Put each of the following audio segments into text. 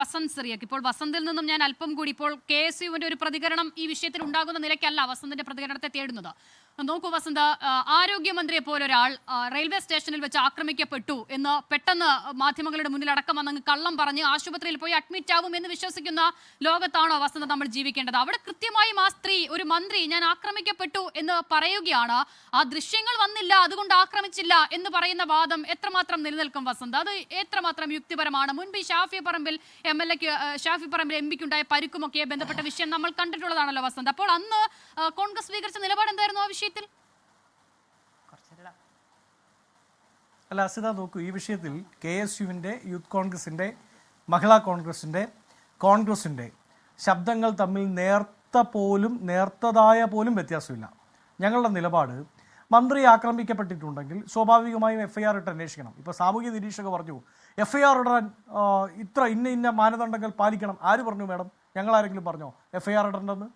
വസന്ത് സിറിയക്ക് ഇപ്പോൾ വസന്തിൽ നിന്നും ഞാൻ അല്പം കൂടി ഇപ്പോൾ KSUവിന്റെ ഒരു പ്രതികരണം ഈ വിഷയത്തിൽ ഉണ്ടാകുന്ന നിലയ്ക്കല്ല വസന്തിന്റെ പ്രതികരണത്തെ തേടുന്നത്. നോക്കൂ വസന്ത്, ആരോഗ്യമന്ത്രിയെ പോലൊരാൾ റെയിൽവേ സ്റ്റേഷനിൽ വെച്ച് ആക്രമിക്കപ്പെട്ടു എന്ന് പെട്ടെന്ന് മാധ്യമങ്ങളുടെ മുന്നിൽ അടക്കം വന്നങ്ങ് കള്ളം പറഞ്ഞ് ആശുപത്രിയിൽ പോയി അഡ്മിറ്റ് ആവും എന്ന് വിശ്വസിക്കുന്ന ലോകത്താണോ വസന്ത് നമ്മൾ ജീവിക്കേണ്ടത്? അവിടെ കൃത്യമായും ആ സ്ത്രീ, ഒരു മന്ത്രി, ഞാൻ ആക്രമിക്കപ്പെട്ടു എന്ന് പറയുകയാണ്. ആ ദൃശ്യങ്ങൾ വന്നില്ല, അതുകൊണ്ട് ആക്രമിച്ചില്ല എന്ന് പറയുന്ന വാദം എത്രമാത്രം നിലനിൽക്കും വസന്ത്? അത് എത്രമാത്രം യുക്തിപരമാണ്? മുൻപ് ഈ ഷാഫി പറമ്പിൽ MP ക്കുണ്ടായ പരിക്കുമൊക്കെ ബന്ധപ്പെട്ട വിഷയം നമ്മൾ കണ്ടിട്ടുള്ളതാണല്ലോ വസന്ത്. അപ്പോൾ അന്ന് കോൺഗ്രസ് സ്വീകരിച്ച നിലപാട് എന്തായിരുന്നു ആ വിഷയത്തിൽ? അല്ല അസിത, നോക്കൂ, ഈ വിഷയത്തിൽ KSUവിൻ്റെ, യൂത്ത് കോൺഗ്രസിൻ്റെ, മഹിളാ കോൺഗ്രസിൻ്റെ ശബ്ദങ്ങൾ തമ്മിൽ നേർത്തതായ പോലും വ്യത്യാസമില്ല. ഞങ്ങളുടെ നിലപാട്, മന്ത്രി ആക്രമിക്കപ്പെട്ടിട്ടുണ്ടെങ്കിൽ സ്വാഭാവികമായും FIR ഇട്ട് അന്വേഷിക്കണം. ഇപ്പോൾ സാമൂഹ്യ നിരീക്ഷകർ പറഞ്ഞു FIR ഇടാൻ ഇന്ന മാനദണ്ഡങ്ങൾ പാലിക്കണം. ആര് പറഞ്ഞു മാഡം? ഞങ്ങളാരെങ്കിലും പറഞ്ഞോ FIR ഇടണ്ടെന്ന്?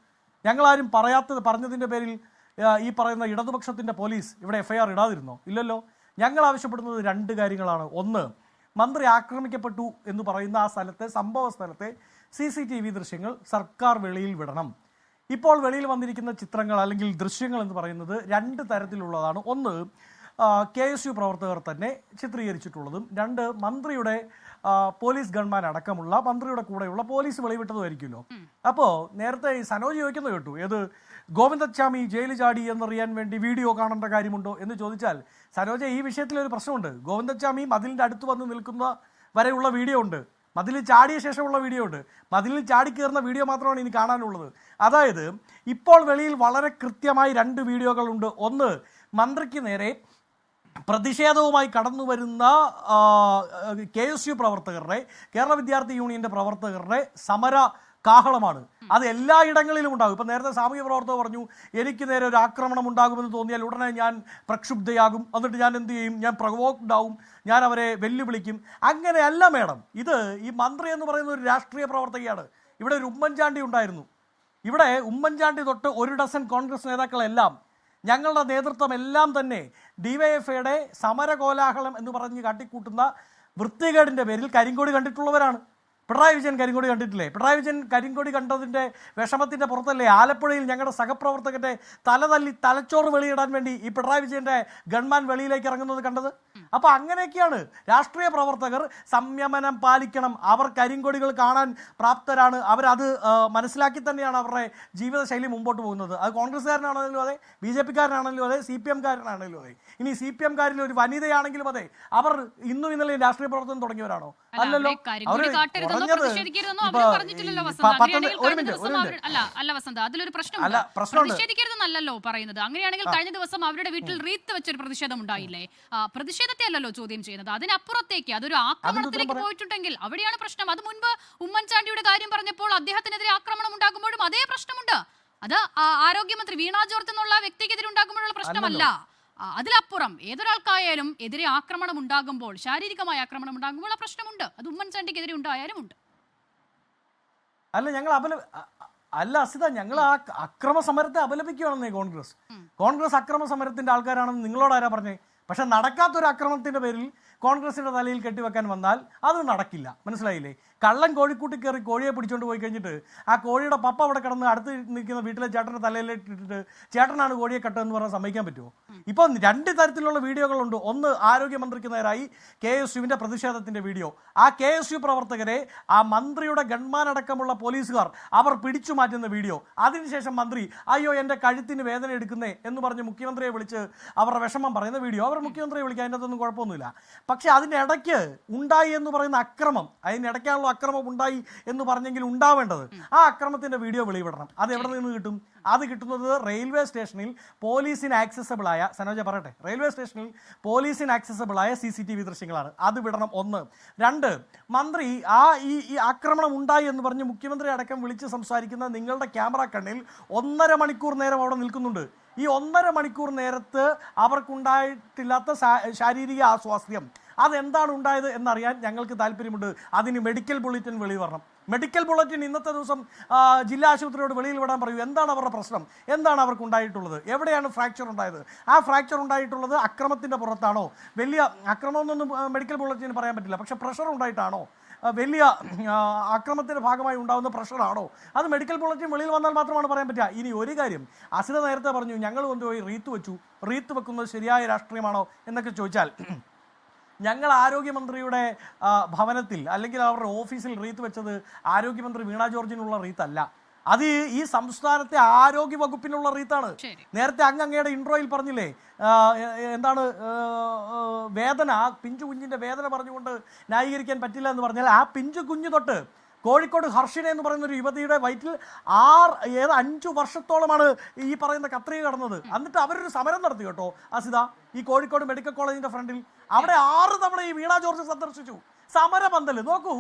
ഞങ്ങളാരും പറഞ്ഞതിൻ്റെ പേരിൽ ഈ പറയുന്ന ഇടതുപക്ഷത്തിൻ്റെ പോലീസ് ഇവിടെ FIR ഇടാതിരുന്നോ? ഇല്ലല്ലോ. ഞങ്ങൾ ആവശ്യപ്പെടുന്നത് രണ്ട് കാര്യങ്ങളാണ്. ഒന്ന്, മന്ത്രി ആക്രമിക്കപ്പെട്ടു എന്ന് പറയുന്ന ആ സംഭവ സ്ഥലത്തെ CCTV ദൃശ്യങ്ങൾ സർക്കാർ വെളിയിൽ വിടണം. ഇപ്പോൾ വെളിയിൽ വന്നിരിക്കുന്ന ചിത്രങ്ങൾ അല്ലെങ്കിൽ ദൃശ്യങ്ങൾ എന്ന് പറയുന്നത് രണ്ട് തരത്തിലുള്ളതാണ്. ഒന്ന്, KSU പ്രവർത്തകർ തന്നെ ചിത്രീകരിച്ചിട്ടുള്ളതും, രണ്ട്, മന്ത്രിയുടെ പോലീസ് ഗൺമാൻ അടക്കമുള്ള മന്ത്രിയുടെ കൂടെയുള്ള പോലീസ് വെളിവിട്ടതുമായിരിക്കുമല്ലോ. അപ്പോൾ നേരത്തെ ഈ സനോജ് ചോദിക്കുന്നത് കേട്ടു, ഏത് ഗോവിന്ദച്ചാമി ജയിലിൽ ചാടി എന്നറിയാൻ വേണ്ടി വീഡിയോ കാണേണ്ട കാര്യമുണ്ടോ എന്ന് ചോദിച്ചാൽ, സനോജ്, ഈ വിഷയത്തിലൊരു പ്രശ്നമുണ്ട്. ഗോവിന്ദച്ചാമി മതിലിൻ്റെ അടുത്ത് വന്ന് നിൽക്കുന്ന വരെയുള്ള വീഡിയോ ഉണ്ട്, മതിലിൽ ചാടിയ ശേഷമുള്ള വീഡിയോ ഉണ്ട്. മതിലിൽ ചാടിക്കയറുന്ന വീഡിയോ മാത്രമാണ് ഇനി കാണാനുള്ളത്. അതായത് ഇപ്പോൾ വെളിയിൽ വളരെ കൃത്യമായി രണ്ട് വീഡിയോകളുണ്ട്. ഒന്ന്, മന്ത്രിക്ക് നേരെ പ്രതിഷേധവുമായി കടന്നു വരുന്ന KSU പ്രവർത്തകരുടെ, കേരള വിദ്യാർത്ഥി യൂണിയൻ്റെ പ്രവർത്തകരുടെ സമര കാഹളമാണ്. അത് എല്ലായിടങ്ങളിലും ഉണ്ടാകും. ഇപ്പം നേരത്തെ സാമൂഹ്യ പ്രവർത്തകർ പറഞ്ഞു, എനിക്ക് നേരെ ഒരു ആക്രമണം ഉണ്ടാകുമെന്ന് തോന്നിയാൽ ഉടനെ ഞാൻ പ്രക്ഷുബ്ധയാകും, എന്നിട്ട് ഞാൻ എന്ത് ചെയ്യും, ഞാൻ പ്രൊവോക്ഡ് ആവും, ഞാൻ അവരെ വെല്ലുവിളിക്കും. അങ്ങനെയല്ല മേഡം. ഇത് ഈ മന്ത്രി എന്ന് പറയുന്ന ഒരു രാഷ്ട്രീയ പ്രവർത്തകയാണ്. ഇവിടെ ഒരു ഉമ്മൻചാണ്ടി ഉണ്ടായിരുന്നു. ഇവിടെ ഉമ്മൻചാണ്ടി തൊട്ട് ഒരു ഡസൻ കോൺഗ്രസ് നേതാക്കളെല്ലാം, ഞങ്ങളുടെ നേതൃത്വം എല്ലാം തന്നെ DYFIയുടെ സമരകോലാഹലം എന്ന് പറഞ്ഞ് കാട്ടിക്കൂട്ടുന്ന വൃത്തികേടിൻ്റെ പേരിൽ കരിങ്കൊടി കണ്ടിട്ടുള്ളവരാണ്. പിണറായി വിജയൻ കരിങ്കൊടി കണ്ടിട്ടില്ലേ? പിണറായി വിജയൻ കരിങ്കൊടി കണ്ടതിൻ്റെ വിഷമത്തിൻ്റെ പുറത്തല്ലേ ആലപ്പുഴയിൽ ഞങ്ങളുടെ സഹപ്രവർത്തകൻ്റെ തലച്ചോറ് വെളിയിടാൻ വേണ്ടി ഈ പിണറായി വിജയൻ്റെ ഗൺമാൻ വെളിയിലേക്ക് ഇറങ്ങുന്നത് കണ്ടത്? അപ്പോൾ അങ്ങനെയൊക്കെയാണ് രാഷ്ട്രീയ പ്രവർത്തകർ സംയമനം പാലിക്കണം. അവർ കരിങ്കൊടികൾ കാണാൻ പ്രാപ്തരാണ്. അവരത് മനസ്സിലാക്കി തന്നെയാണ് അവരുടെ ജീവിതശൈലി മുമ്പോട്ട് പോകുന്നത്. അത് കോൺഗ്രസ്സുകാരനാണെങ്കിലും അതെ, BJPക്കാരനാണെങ്കിലും അതെ, CPMകാരനാണെങ്കിലും അതെ. ഇനി CPMകാരിൽ ഒരു വനിതയാണെങ്കിലും അതെ, അവർ ഇന്നും ഇന്നലെ രാഷ്ട്രീയ പ്രവർത്തനം തുടങ്ങിയവരാണോ? അല്ലല്ലോ. അവർ പ്രതിഷേധിക്കരുതെന്നല്ലോ പറയുന്നത്. അങ്ങനെയാണെങ്കിൽ കഴിഞ്ഞ ദിവസം അവരുടെ വീട്ടിൽ റീത്ത് വെച്ചൊരു പ്രതിഷേധം ഉണ്ടായില്ലേ? പ്രതിഷേധത്തെ അല്ലല്ലോ ചോദ്യം ചെയ്യുന്നത്, അതിനപ്പുറത്തേക്ക് അതൊരു ആക്രമണത്തിലേക്ക് പോയിട്ടുണ്ടെങ്കിൽ അവിടെയാണ് പ്രശ്നം. അത് മുൻപ് ഉമ്മൻചാണ്ടിയുടെ കാര്യം പറഞ്ഞപ്പോൾ അദ്ദേഹത്തിനെതിരെ ആക്രമണം ഉണ്ടാകുമ്പോഴും അതേ പ്രശ്നമുണ്ട്. അത് ആരോഗ്യമന്ത്രി വീണ ജോർജ് എന്നുള്ള വ്യക്തിക്കെതിരെ ഉണ്ടാകുമ്പോഴുള്ള പ്രശ്നമല്ല. അതിലപ്പുറം ഏതൊരാൾക്കായാലും എതിരെ ആക്രമണം ഉണ്ടാകുമ്പോൾ, ശാരീരികമായ ആക്രമണം ഉണ്ടാകുമ്പോൾ ആ പ്രശ്നമുണ്ട്. അത് ഉമ്മൻചാണ്ടിക്കെതിരെ ഉണ്ടായാലും ഉണ്ട്. അല്ല അസിത, ഞങ്ങൾ ആ അക്രമ സമരത്തെ അപലപിക്കുകയാണെന്നേ കോൺഗ്രസ് അക്രമ സമരത്തിന്റെ ആൾക്കാരാണെന്ന് നിങ്ങളോട് ആരാ പറഞ്ഞേ? പക്ഷെ നടക്കാത്തൊരു അക്രമത്തിന്റെ പേരിൽ കോൺഗ്രസിന്റെ തലയിൽ കെട്ടിവെക്കാൻ വന്നാൽ അത് നടക്കില്ല. മനസ്സിലായില്ലേ? കള്ളൻ കോഴിക്കൂട്ടി കയറി കോഴിയെ പിടിച്ചുകൊണ്ട് പോയി കഴിഞ്ഞിട്ട് ആ കോഴിയുടെ പപ്പ അവിടെ കിടന്ന് അടുത്ത് നിൽക്കുന്ന വീട്ടിലെ ചേട്ടൻ്റെ തലയിലിട്ടിട്ട് ചേട്ടനാണ് കോഴിയെ കട്ടെന്ന് പറഞ്ഞാൽ സമ്മതിക്കാൻ പറ്റുമോ? ഇപ്പം രണ്ട് തരത്തിലുള്ള വീഡിയോകളുണ്ട്. ഒന്ന്, ആരോഗ്യമന്ത്രിക്ക് നേരായി KSUവിൻ്റെ പ്രതിഷേധത്തിൻ്റെ വീഡിയോ. ആ KSU പ്രവർത്തകരെ ആ മന്ത്രിയുടെ ഗൺമാൻ അടക്കമുള്ള പോലീസുകാർ അവർ പിടിച്ചു മാറ്റുന്ന വീഡിയോ. അതിനുശേഷം മന്ത്രി, അയ്യോ എൻ്റെ കഴുത്തിന് വേദന എടുക്കുന്നേ എന്ന് പറഞ്ഞ് മുഖ്യമന്ത്രിയെ വിളിച്ച് അവരുടെ വിഷമം പറയുന്ന വീഡിയോ. അവർ മുഖ്യമന്ത്രിയെ വിളിക്കുക, അതിനകത്തൊന്നും കുഴപ്പമൊന്നുമില്ല. പക്ഷെ അതിൻ്റെ ഇടയ്ക്ക് ഉണ്ടായി എന്ന് പറയുന്ന അക്രമം, അതിനിടയ്ക്കാണല്ലോ അക്രമം ഉണ്ടായി എന്ന് പറഞ്ഞെങ്കിൽ ഉണ്ടാവേണ്ടത്. ആ അക്രമത്തിന്റെ വീഡിയോ വെളിവിടണം. അത് എവിടെ നിന്ന് കിട്ടും? അത് കിട്ടുന്നത് റെയിൽവേ സ്റ്റേഷനിൽ പോലീസിന് ആക്സസബിളായ, സനോജ പറയട്ടെ, റെയിൽവേ സ്റ്റേഷനിൽ പോലീസിന് ആക്സസബിളായ CCTV ദൃശ്യങ്ങളാണ്. അത് വിടണം. ഒന്ന്. രണ്ട്, മന്ത്രി ഈ ആക്രമണം ഉണ്ടായി എന്ന് പറഞ്ഞ് മുഖ്യമന്ത്രി അടക്കം വിളിച്ച് സംസാരിക്കുന്ന നിങ്ങളുടെ ക്യാമറ കണ്ണിൽ 1.5 മണിക്കൂർ നേരം അവിടെ നിൽക്കുന്നുണ്ട്. ഈ 1.5 മണിക്കൂർ നേരത്ത് അവർക്കുണ്ടായിട്ടില്ലാത്ത ശാരീരിക ആസ്വാസ്ഥ്യം, അതെന്താണ് ഉണ്ടായത് എന്നറിയാൻ ഞങ്ങൾക്ക് താല്പര്യമുണ്ട്. അതിന് മെഡിക്കൽ ബുള്ളറ്റിൻ വെളിയിൽ വരണം. മെഡിക്കൽ ബുള്ളറ്റിൻ ഇന്നത്തെ ദിവസം ജില്ലാ ആശുപത്രിയോട് വെളിയിൽ വിടാൻ പറയൂ. എന്താണ് അവരുടെ പ്രശ്നം? എന്താണ് അവർക്ക് ഉണ്ടായിട്ടുള്ളത്? എവിടെയാണ് ഫ്രാക്ചർ ഉണ്ടായത്? ആ ഫ്രാക്ചർ ഉണ്ടായിട്ടുള്ളത് അക്രമത്തിൻ്റെ പുറത്താണോ? വലിയ അക്രമമൊന്നും മെഡിക്കൽ ബുള്ളറ്റിന് പറയാൻ പറ്റില്ല. പക്ഷേ പ്രഷർ ഉണ്ടായിട്ടാണോ? വലിയ അക്രമത്തിന്റെ ഭാഗമായി ഉണ്ടാകുന്ന പ്രഷറാണോ? അത് മെഡിക്കൽ ബുള്ളറ്റിൻ വെളിയിൽ വന്നാൽ മാത്രമാണ് പറയാൻ പറ്റുക. ഇനി ഒരു കാര്യം, അസിത നേരത്തെ പറഞ്ഞു ഞങ്ങൾ കൊണ്ടുപോയി റീത്ത് വെച്ചു, റീത്ത് വെക്കുന്നത് ശരിയായ രാഷ്ട്രീയമാണോ എന്നൊക്കെ ചോദിച്ചാൽ, ഞങ്ങൾ ആരോഗ്യമന്ത്രിയുടെ ഭവനത്തിൽ അല്ലെങ്കിൽ അവരുടെ ഓഫീസിൽ റീത്ത് വെച്ചത് ആരോഗ്യമന്ത്രി വീണ ജോർജിനുള്ള റീത്തല്ല, അത് ഈ സംസ്ഥാനത്തെ ആരോഗ്യ വകുപ്പിനുള്ള റീത്താണ്. നേരത്തെ അങ്ങയുടെ ഇൻട്രോയിൽ പറഞ്ഞില്ലേ എന്താണ് വേദന, പിഞ്ചു കുഞ്ഞിന്റെ വേദന പറഞ്ഞുകൊണ്ട് ന്യായീകരിക്കാൻ പറ്റില്ല എന്ന് പറഞ്ഞാൽ, ആ പിഞ്ചു കുഞ്ഞു തൊട്ട് കോഴിക്കോട് ഹർഷിന എന്ന് പറയുന്ന ഒരു യുവതിയുടെ വയറ്റിൽ 5 വർഷത്തോളമാണ് ഈ പറയുന്ന കത്രിക കടന്നത്. എന്നിട്ട് അവരൊരു സമരം നടത്തി കേട്ടോ അസിത, ഈ കോഴിക്കോട് മെഡിക്കൽ കോളേജിന്റെ ഫ്രണ്ടിൽ. അവിടെ 6 തവണ ഈ വീണ ജോർജ് സന്ദർശിച്ചു. സമരപന്തൽ നോക്കൂ,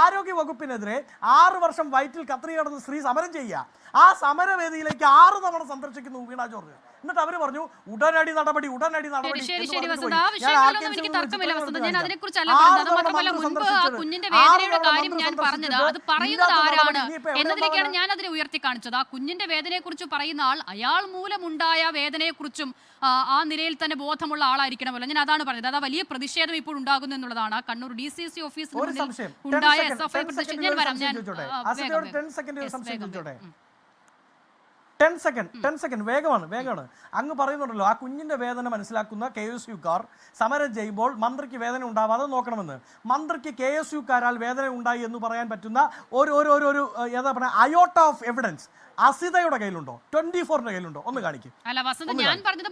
ആരോഗ്യ വകുപ്പിനെതിരെ 6 വർഷം വയറ്റിൽ കത്രിക കടന്ന് സ്ത്രീ സമരം ചെയ്യുക. ആ സമരവേദിയിലേക്ക് 6 തവണ സന്ദർശിക്കുന്നു വീണ ജോർജ്. എന്നിട്ട് അവര് പറഞ്ഞു ഉടനടി നടപടി, ഉടനടി നടപടി. എന്നതിലേക്കാണ് ഞാൻ അതിനെ ഉയർത്തി കാണിച്ചത്. ആ കുഞ്ഞിന്റെ വേദനയെ കുറിച്ച് പറയുന്ന ആൾ അയാൾ മൂലമുണ്ടായ വേദനയെ കുറിച്ചും ആ നിലയിൽ തന്നെ ബോധമുള്ള ആളായിരിക്കണമല്ലോ. ഞാൻ അതാണ് പറഞ്ഞത്. അത് വലിയ പ്രതിഷേധം ഇപ്പോൾ ഉണ്ടാകുന്നു എന്നുള്ളതാണ്. കണ്ണൂർ DCC ഓഫീസിൽ ഉണ്ടായ SFI പ്രതിഷേധം. ഞാൻ വരാം, ഞാൻ 10 സെക്കൻഡ് വേഗമാണ്. അങ്ങ് പറയുന്നുണ്ടല്ലോ ആ കുഞ്ഞിന്റെ വേദന മനസ്സിലാക്കുന്ന KSUക്കാർ സമരം ചെയ്യുമ്പോൾ മന്ത്രിക്ക് വേദന ഉണ്ടാവാതെ നോക്കണമെന്ന്. മന്ത്രിക്ക് KSUക്കാരാൽ വേദന ഉണ്ടായി എന്ന് പറയാൻ പറ്റുന്ന ഒരു ഏതാ പറയുക അയോട്ട ഓഫ് എവിഡൻസ് അസിതയുടെ കയ്യിലുണ്ടോ? 24ന്റെ കയ്യിലുണ്ടോ? ഒന്ന് കാണിക്കും. അല്ല വസന്ത്, ഞാൻ പറഞ്ഞത്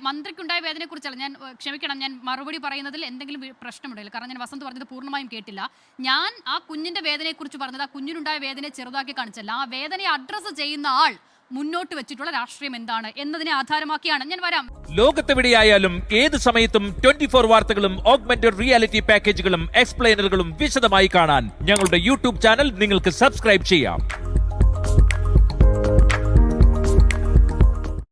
മന്ത്രിക്കുണ്ടായ വേദനയെ കുറിച്ചല്ല. ഞാൻ ക്ഷമിക്കണം, ഞാൻ മറുപടി പറയുന്നതിൽ എന്തെങ്കിലും പ്രശ്നമുണ്ടല്ലോ. കാരണം ഞാൻ വസന്ത് പറഞ്ഞത് പൂർണ്ണമായും കേട്ടില്ല. ഞാൻ ആ കുഞ്ഞിന്റെ വേദനയെ കുറിച്ച് പറഞ്ഞത് ആ കുഞ്ഞിനുണ്ടായ വേദനയെ ചെറുതാക്കി കാണിച്ചല്ല. ആ വേദനയെ അഡ്രസ്സ് ചെയ്യുന്ന ആൾ മുന്നോട്ട് വെച്ചിട്ടുള്ള രാഷ്ട്രീയം എന്താണ് എന്നതിനെ ആധാരമാക്കിയാണ്. ഞാൻ വരാം. ലോകത്തെവിടെയായാലും ഏത് സമയത്തും 24 വാർത്തകളും ഓഗ്മെന്റഡ് റിയാലിറ്റി പാക്കേജുകളും എക്സ്പ്ലെയിനറുകളും വിശദമായി കാണാൻ ഞങ്ങളുടെ YouTube ചാനൽ നിങ്ങൾക്ക് സബ്സ്ക്രൈബ് ചെയ്യാം.